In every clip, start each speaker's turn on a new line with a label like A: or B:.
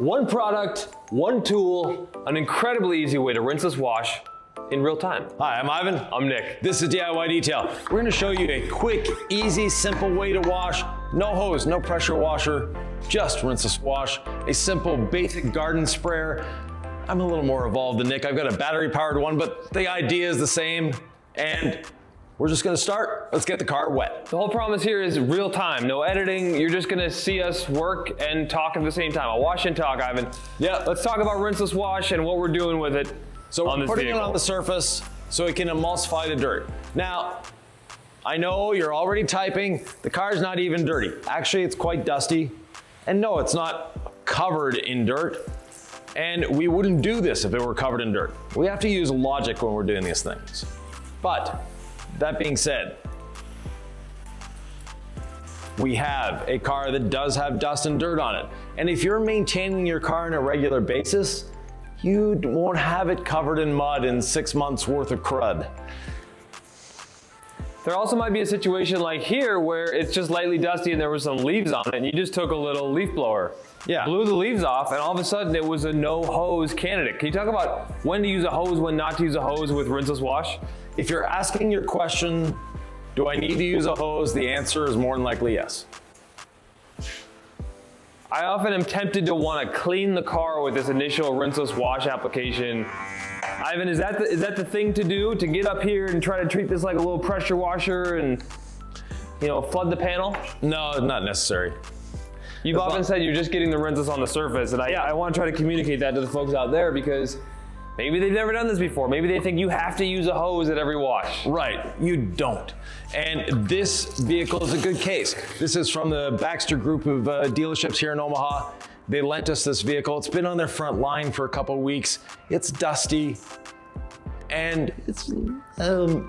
A: One product, one tool, an incredibly easy way to rinseless wash in real time.
B: Hi, I'm Ivan.
A: I'm Nick.
B: This is DIY Detail. We're gonna show you a quick, easy, simple way to wash. No hose, no pressure washer, just rinseless wash. A simple, basic garden sprayer. I'm a little more evolved than Nick. I've got a battery-powered one, but the idea is the same. And we're just gonna start. Let's get the car wet.
A: The whole promise here is real time, no editing. You're just gonna see us work and talk at the same time. I'll wash and talk, Ivan.
B: Yeah.
A: Let's talk about rinseless wash and what we're doing with it.
B: So we're putting it on the surface so it can emulsify the dirt. Now, I know you're already typing, the car's not even dirty. Actually, it's quite dusty. And no, it's not covered in dirt. And we wouldn't do this if it were covered in dirt. We have to use logic when we're doing these things. But that being said, we have a car that does have dust and dirt on it. And if you're maintaining your car on a regular basis, you won't have it covered in mud and 6 months worth of crud.
A: There also might be a situation like here where it's just lightly dusty and there was some leaves on it and you just took a little leaf blower, blew the leaves off, and all of a sudden it was a no hose candidate. Can you talk about when to use a hose, when not to use a hose with rinseless wash?
B: If you're asking your question, do I need to use a hose? The answer is more than likely yes.
A: I often am tempted to want to clean the car with this initial rinseless wash application. Ivan, is that the thing to do? To get up here and try to treat this like a little pressure washer and, you know, flood the panel?
B: No, not necessary.
A: You've often said you're just getting the rinseless on the surface, and I want to try to communicate that to the folks out there because maybe they've never done this before. Maybe they think you have to use a hose at every wash.
B: Right, you don't. And this vehicle is a good case. This is from the Baxter group of dealerships here in Omaha. They lent us this vehicle. It's been on their front line for a couple of weeks. It's dusty, and it's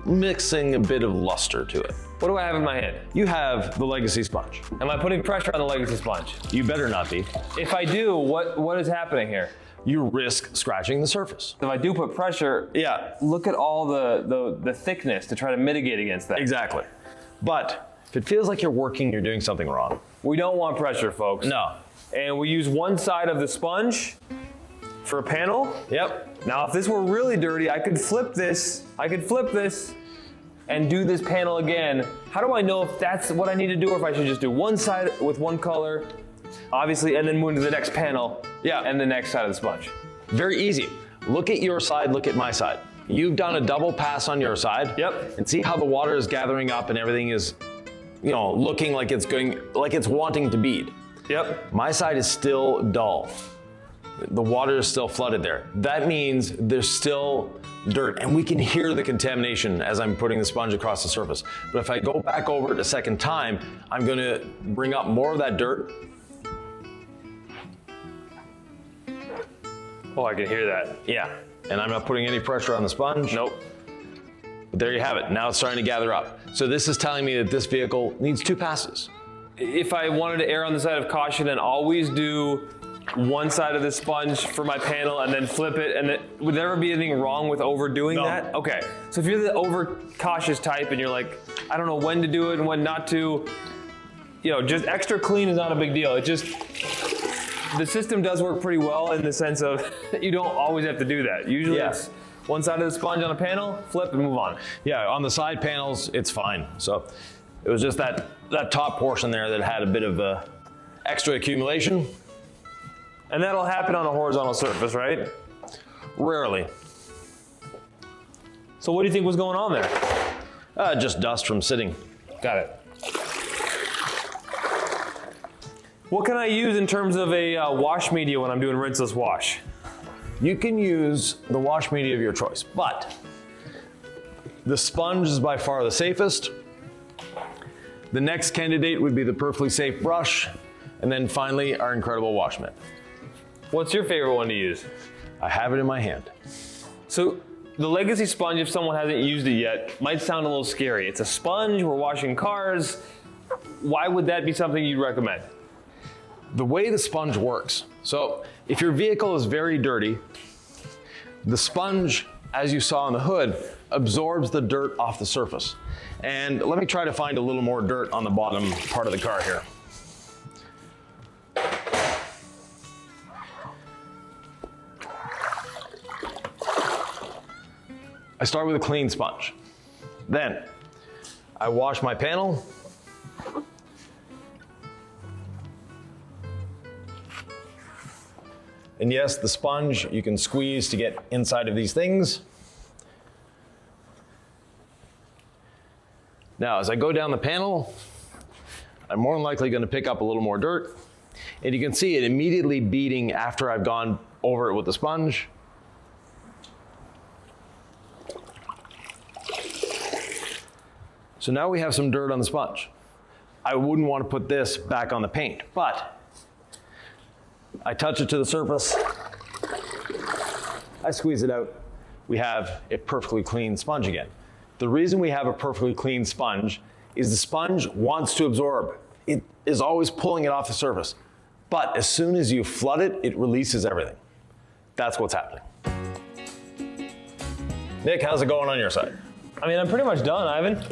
B: mixing a bit of luster to it.
A: What do I have in my hand?
B: You have the Legacy sponge.
A: Am I putting pressure on the Legacy sponge?
B: You better not be.
A: If I do, what is happening here?
B: You risk scratching the surface.
A: If I do put pressure, look at all the thickness to try to mitigate against that.
B: Exactly. But if it feels like you're working, you're doing something wrong.
A: We don't want pressure, folks.
B: No.
A: And we use one side of the sponge for a panel.
B: Yep.
A: Now, if this were really dirty, I could flip this and do this panel again. How do I know if that's what I need to do, or if I should just do one side with one color, obviously, and then move to the next panel, and the next side of the sponge?
B: Very easy. Look at your side, look at my side. You've done a double pass on your side.
A: Yep.
B: And see how the water is gathering up and everything is, you know, looking like it's going, like it's wanting to bead.
A: Yep.
B: My side is still dull. The water is still flooded there. That means there's still dirt, and we can hear the contamination as I'm putting the sponge across the surface. But if I go back over it a second time, I'm gonna bring up more of that dirt.
A: Oh, I can hear that.
B: Yeah, and I'm not putting any pressure on the sponge.
A: Nope.
B: But there you have it. Now it's starting to gather up. So this is telling me that this vehicle needs 2 passes.
A: If I wanted to err on the side of caution and always do one side of the sponge for my panel and then flip it, and would there ever be anything wrong with overdoing that? Okay, so if you're the over-cautious type and you're like, I don't know when to do it and when not to, you know, just extra clean is not a big deal. It just, the system does work pretty well in the sense of you don't always have to do that. Usually it's one side of the sponge on a panel, flip and move on. Yeah,
B: on the side panels, it's fine. So it was just that top portion there that had a bit of extra accumulation.
A: And that'll happen on a horizontal surface, right?
B: Rarely.
A: So what do you think was going on there?
B: Just dust from sitting.
A: Got it. What can I use in terms of a wash media when I'm doing rinseless wash?
B: You can use the wash media of your choice, but the sponge is by far the safest. The next candidate would be the Perfectly Safe brush, and then finally our incredible wash mitt.
A: What's your favorite one to use?
B: I have it in my hand.
A: So the Legacy sponge, if someone hasn't used it yet, might sound a little scary. It's a sponge, we're washing cars. Why would that be something you'd recommend?
B: The way the sponge works. So if your vehicle is very dirty, the sponge, as you saw on the hood, absorbs the dirt off the surface. And let me try to find a little more dirt on the bottom part of the car here. I start with a clean sponge. Then I wash my panel. And yes, the sponge you can squeeze to get inside of these things. Now, as I go down the panel, I'm more than likely going to pick up a little more dirt. And you can see it immediately beading after I've gone over it with the sponge. So now we have some dirt on the sponge. I wouldn't want to put this back on the paint, but I touch it to the surface, I squeeze it out, we have a perfectly clean sponge again. The reason we have a perfectly clean sponge is the sponge wants to absorb. It is always pulling it off the surface. But as soon as you flood it, it releases everything. That's what's happening. Nick, how's it going on your side?
A: I mean, I'm pretty much done, Ivan.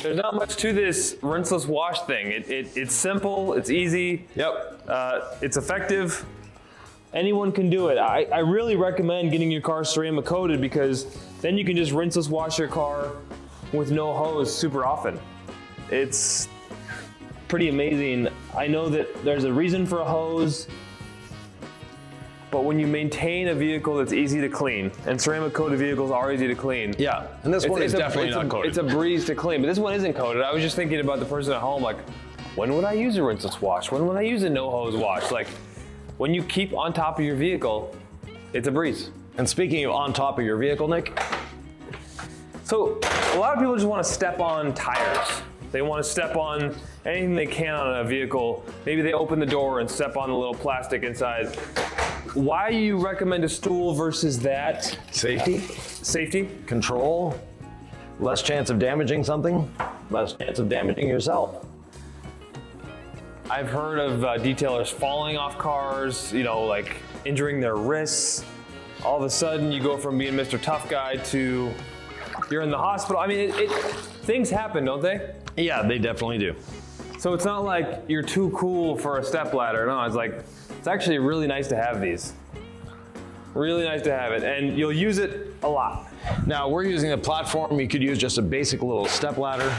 A: There's not much to this rinseless wash thing. It's simple, it's easy.
B: Yep.
A: It's effective. Anyone can do it. I really recommend getting your car ceramic coated because then you can just rinseless wash your car with no hose super often. It's pretty amazing. I know that there's a reason for a hose, but when you maintain a vehicle that's easy to clean, and ceramic coated vehicles are easy to clean.
B: Yeah, and this one is definitely not coated.
A: It's a breeze to clean, but this one isn't coated. I was just thinking about the person at home, like, when would I use a rinseless wash? When would I use a no hose wash? Like, when you keep on top of your vehicle, it's a breeze.
B: And speaking of on top of your vehicle, Nick,
A: so a lot of people just want to step on tires. They want to step on anything they can on a vehicle. Maybe they open the door and step on the little plastic inside. Why do you recommend a stool versus that?
B: safety,
A: Safety?
B: control, less chance of damaging something, less chance of damaging yourself.
A: I've heard of detailers falling off cars, you know, like injuring their wrists. All of a sudden you go from being Mr. Tough Guy to you're in the hospital. I mean, things happen, don't they?
B: Yeah, they definitely do.
A: So it's not like you're too cool for a step ladder. No, it's like, it's actually really nice to have these. Really nice to have it, and you'll use it a lot.
B: Now we're using a platform. You could use just a basic little step ladder.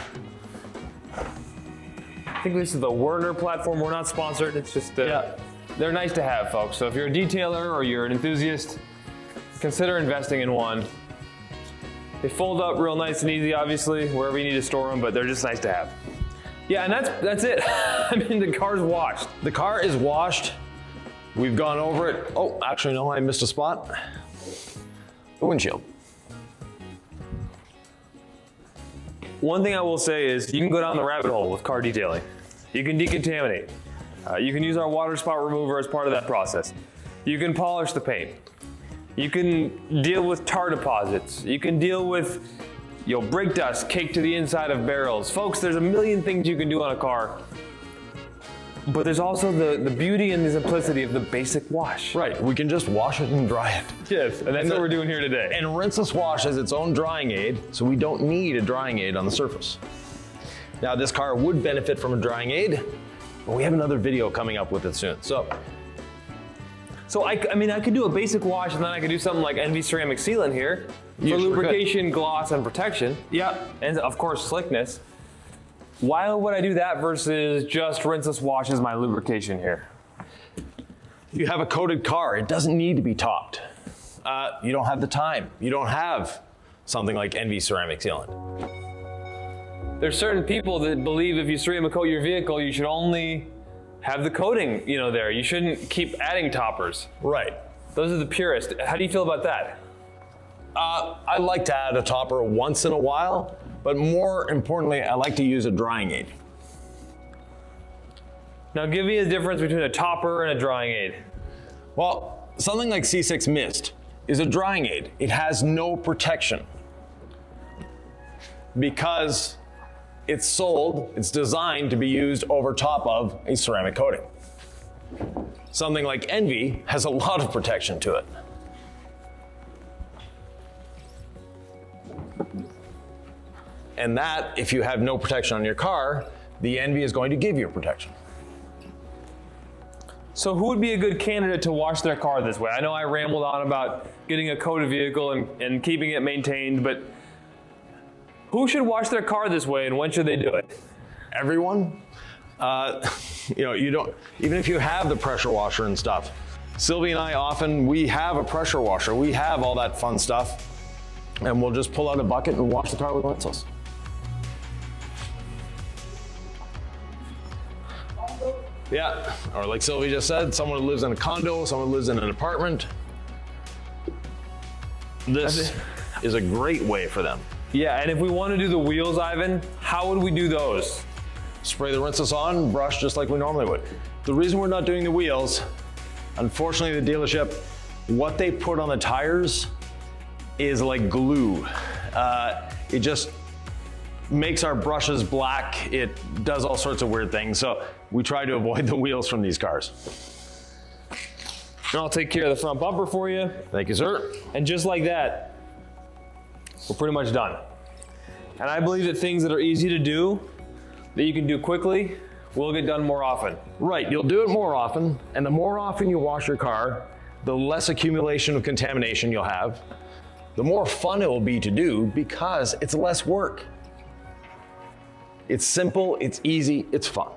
A: I think this is the Werner platform. We're not sponsored. It's just, they're nice to have, folks. So if you're a detailer or you're an enthusiast, consider investing in one. They fold up real nice and easy, obviously, wherever you need to store them, but they're just nice to have. Yeah, and that's it. I mean, the car's washed.
B: The car is washed. We've gone over it. Oh, actually, no, I missed a spot. The windshield.
A: One thing I will say is you can go down the rabbit hole with car detailing. You can decontaminate. You can use our water spot remover as part of that process. You can polish the paint. You can deal with tar deposits. You can deal with brake dust caked to the inside of barrels. Folks, there's a million things you can do on a car. But there's also the beauty and the simplicity of the basic wash.
B: Right, we can just wash it and dry it.
A: Yes, and that's what we're doing here today.
B: And Rinseless Wash has its own drying aid, so we don't need a drying aid on the surface. Now this car would benefit from a drying aid, but we have another video coming up with it soon. So
A: I mean, I could do a basic wash and then I could do something like NV ceramic sealant here for
B: sure
A: lubrication, gloss, and protection.
B: yeah,
A: And of course, slickness. Why would I do that versus just rinseless wash as my lubrication here?
B: you have a coated car, it doesn't need to be topped. You don't have the time. You don't have something like NV ceramic sealant.
A: There's certain people that believe if you ceramic coat your vehicle, you should only have the coating, there. You shouldn't keep adding toppers.
B: Right.
A: Those are the purists. How do you feel about that?
B: I like to add a topper once in a while, but more importantly, I like to use a drying aid.
A: Now give me a difference between a topper and a drying aid.
B: Well, something like C6 Mist is a drying aid. It has no protection because it's designed to be used over top of a ceramic coating. Something like Envy has a lot of protection to it. And that, if you have no protection on your car, the Envy is going to give you protection.
A: So who would be a good candidate to wash their car this way? I know I rambled on about getting a coated vehicle and keeping it maintained, but who should wash their car this way and when should they do it?
B: Everyone. You know, you don't, even if you have the pressure washer and stuff. Sylvie and I we have a pressure washer. We have all that fun stuff. And we'll just pull out a bucket and wash the car with Rinseless. Yeah, or like Sylvie just said, someone who lives in a condo, someone who lives in an apartment. This is a great way for them.
A: Yeah, and if we want to do the wheels, Ivan, how would we do those?
B: Spray the Rinseless on, brush just like we normally would. The reason we're not doing the wheels, unfortunately the dealership, what they put on the tires is like glue. It just makes our brushes black. It does all sorts of weird things. So we try to avoid the wheels from these cars.
A: And I'll take care of the front bumper for you.
B: Thank you, sir.
A: And just like that, we're pretty much done. And I believe that things that are easy to do, that you can do quickly, will get done more often.
B: Right, you'll do it more often, and the more often you wash your car, the less accumulation of contamination you'll have, the more fun it will be to do because it's less work. It's simple, it's easy, it's fun.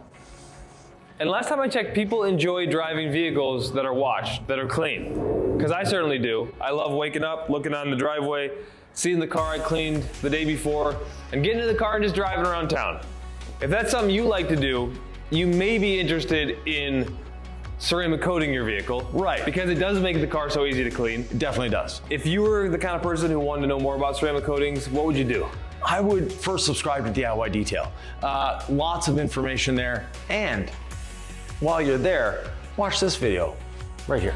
A: And last time I checked, people enjoy driving vehicles that are washed, that are clean. Because I certainly do. I love waking up, looking on the driveway, seeing the car I cleaned the day before, and getting in the car and just driving around town. If that's something you like to do, you may be interested in ceramic coating your vehicle.
B: Right.
A: Because it does make the car so easy to clean.
B: It definitely does.
A: If you were the kind of person who wanted to know more about ceramic coatings, what would you do?
B: I would first subscribe to DIY Detail. Lots of information there. And while you're there, watch this video right here.